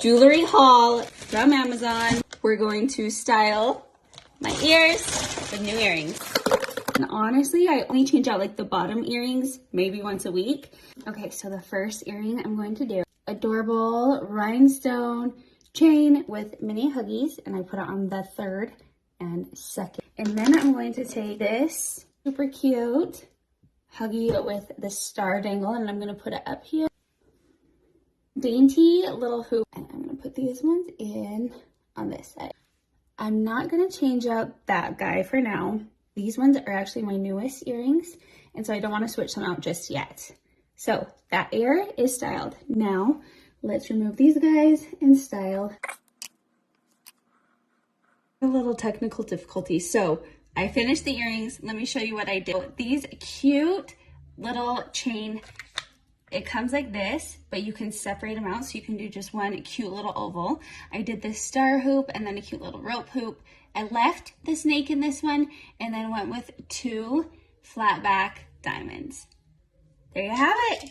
jewelry haul from Amazon. We're going to style my ears with new earrings. And honestly, I only change out like the bottom earrings maybe once a week. Okay, so the first earring I'm going to do, adorable rhinestone chain with mini huggies, and I put it on the third and second. And then I'm going to take this super cute huggy with the star dangle, and I'm going to put it up here. Dainty little hoop, and I'm going to put these ones in on this side. I'm not going to change out that guy for now. These ones are actually my newest earrings, and so I don't want to switch them out just yet. So that ear is styled. Now let's remove these guys and style. A little technical difficulties. So I finished the earrings. Let me show you what I did. These cute little chain, it comes like this, but you can separate them out so you can do just one cute little oval. I did this star hoop and then a cute little rope hoop. I left the snake in this one and then went with 2 flat back diamonds. There you have it.